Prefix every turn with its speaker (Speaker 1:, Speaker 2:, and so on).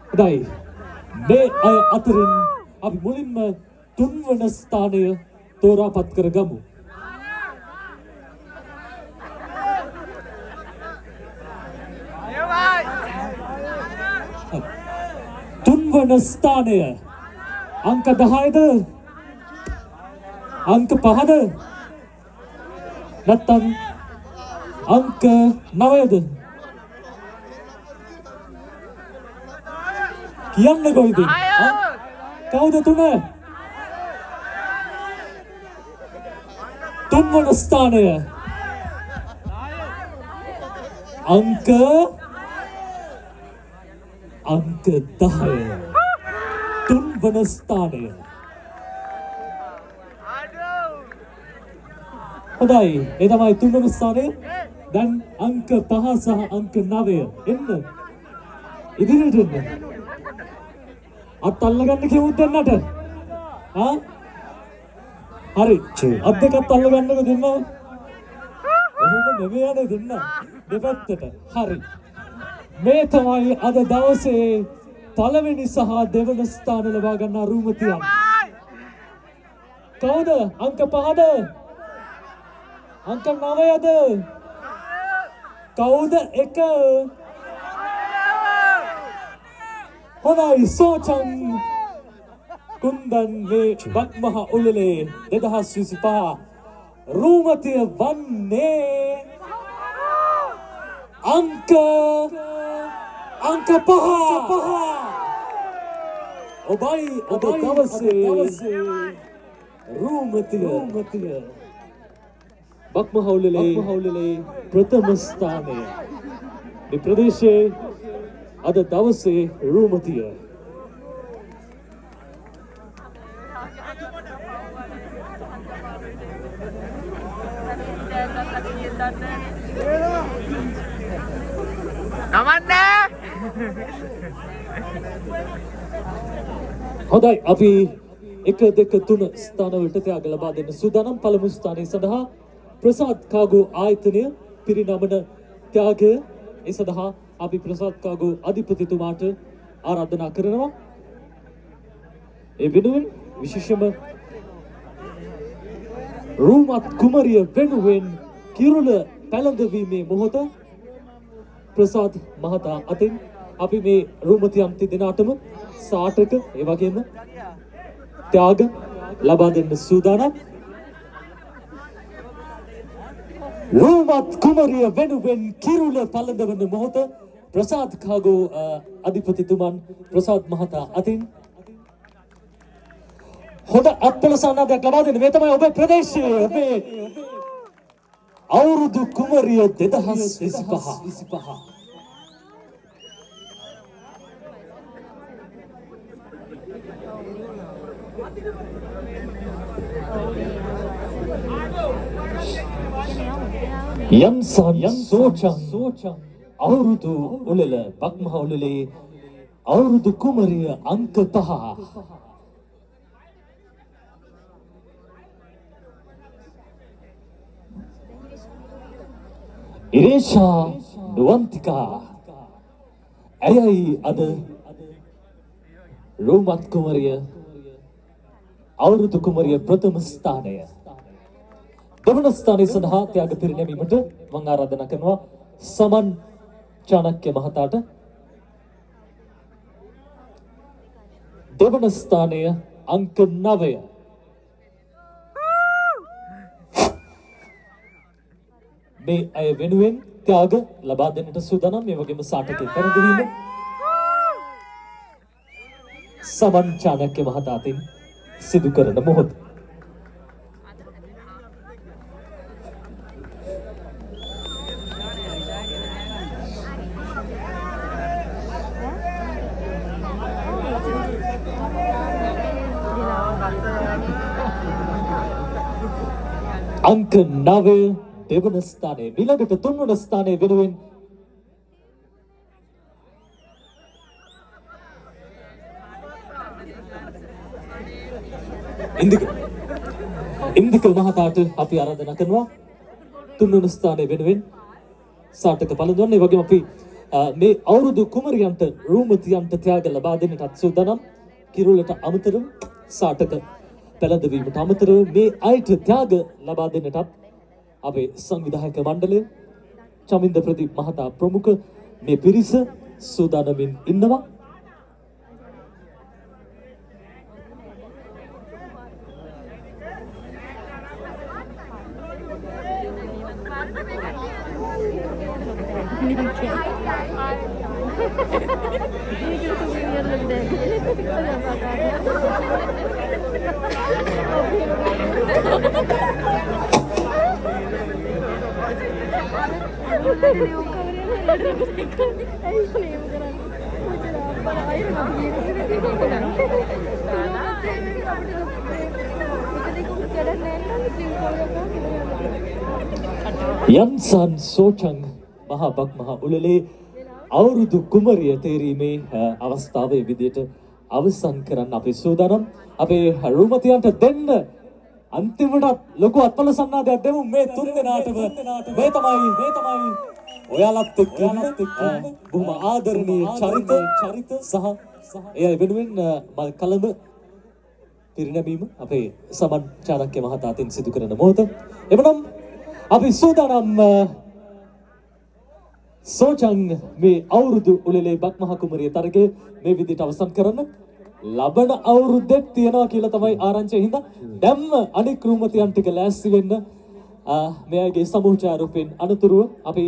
Speaker 1: හොඳයි. මේ අය අතරින් අපි මුලින්ම තුන්වන ස්ථානය තෝරාපත් කරගමු. තුන්වන ස්ථානය අංක 10ද අංක 5ද නැත්නම් අංක 9ද කියන්න කොයිද? කවුද තුන්වන ස්ථානය අංක 10 තුන්වන ස්ථානය. හොඳයි, ඒ තමයි තුන්වන ස්ථානය. දැන් අංක 5 සහ අංක 9 එන්න ඉදිරියට එන්න. අත් අල්ලගන්න කිව්වොත් දෙන්නට. හරි. අත් දෙකත් අල්ලගන්නකො දෙන්න. ඔහොම නෙමෙයි යන්නේ දෙන්න. දෙපැත්තට. හරි. මේ තමයි අද දවසේ පළවෙනි සහ දෙවන ස්ථාන ලබා ගන්නා රූමතියන්. කවුද? අංක 5ද? අංක 9ද? කවුද එක? හොඳයි, සෝචන් කුන්දන් මේ බක්මහ උළෙලේ 2025 රූමතිය වන්නේ අංක 5. ඔබයි අද දවසේ රූමතිය බක්මහ උළෙලේ ප්‍රථම ස්ථානය. මේ ප්‍රදේශයේ අද දවසේ රූමතිය. හොඳයි, අපි 1 2 3 ස්ථානවලට ත්‍යාග ලබා දෙන්න සූදානම්. පළමු ස්ථානය සඳහා ප්‍රසාද් කාගෝ ආයතනය පිරිනමන ත්‍යාගය. ඒ සඳහා අපි ප්‍රසාද් කාගෝ අධිපතිතුමාට ආරාධනා කරනවා. ඒ වෙනුවෙන් විශේෂම රූමත් කුමරිය වෙනුවෙන් කිරුළ පැළඳවීමේ මොහොත ප්‍රසාද් මහතා අතින් අපි මේ රූමතියන් දෙදෙනාටම සාටක ඒ වගේම ත්‍යාග ලබා දෙන්න සූදානම්. රූමත් කුමරිය වෙනුවෙන් කිරුළ පළඳවන මොහොත ප්‍රසාද් කාගෝ අධිපතිතුමන් ප්‍රසාද් මහතා අතින් හොඳ අත්පලසන්නාදයක් ලබා දෙන්න. මේ තමයි ඔබේ ප්‍රදේශයේ ඔබේ අවුරුදු කුමරිය 2025. යම්සන් සෝචන් අවුරුදු උළෙල බක්මහ උළෙලේ අවුරුදු කුමරිය අංක 5. ඉරේෂා නුවන්තිකා ඇයයි අද රූමත් කුමරිය අවුරුදු කුමරිය ප්‍රථම ස්ථානය. දෙවන ස්ථානය සඳහා ත්‍යාග පිරිනැමීමට මම ආරාධනා කරනවා සමන් චාණක්‍ය මහතාට. දෙවන ස්ථානය අංක 9. මේ අය වෙනුවෙන් ත්‍යාග ලබා දෙන්නට සූදානම්. මේ වගේම සාටකේ පෙරදවීම සමන් චාණක්‍ය මහතා අතින් සිදු කරන මොහොත. අංක 9 දෙවන ස්ථානයේ ඊළඟට තුන්වන ස්ථානයේ වෙනුවෙන් ඉන්දික මහතාට අපි ආරාධනා කරනවා තුන්වන ස්ථානයේ වෙනුවෙන් සාටක පළඳවන්න. ඒ වගේම අපි මේ අවුරුදු කුමරියන්ට රූමතියන්ට ත්‍යාග ලබා දෙන්නටත් සූදානම්. කිරුළට අමතරව සාටක පැළඳවීමට අමතරව මේ අයට ත්‍යාග ලබා දෙන්නටත් අපේ සංවිධායක මණ්ඩලය චමින්ද ප්‍රදීප් මහතා ප්‍රමුඛ මේ පිරිස සූදානමින් ඉන්නවා. යන්සන් සෝචං මහා බක් මහා උළෙලේ අවුරුදු කුමරිය තේරීමේ අවස්ථාවේ විදියට අවසන් කරන්න අපි සූදානම්. අපේ රූමතියන්ට දෙන්න අන්තිමට ලොකු අත්පල සන්නාදයක් දෙමු මේ තුන් දෙනාටම. මේ තමයි ඔයාලත් එක්ක බොහොම ආදරණීය චරිත සහ එය වෙනුවෙන් මල් කලඹ පිරිනැමීම අපේ සමන් චාණක්‍ය මහතා අතින් සිදු කරන මොහොත. එමනම් අපි සූදානම් සෝචං මේ අවුරුදු උළෙලේ බක් මහ කුමරිය තරගය මේ විදිහට අවසන් කරන්න. ලබන අවුරුද්දෙත් තියනවා කියලා තමයි ආරංචිය හින්දා දැම්ම අනික් රූමතියන් ටික ලෑස්ති වෙන්න. මෙයාගේ සමූහ ඡායාරූපෙන් අනතුරුව අපි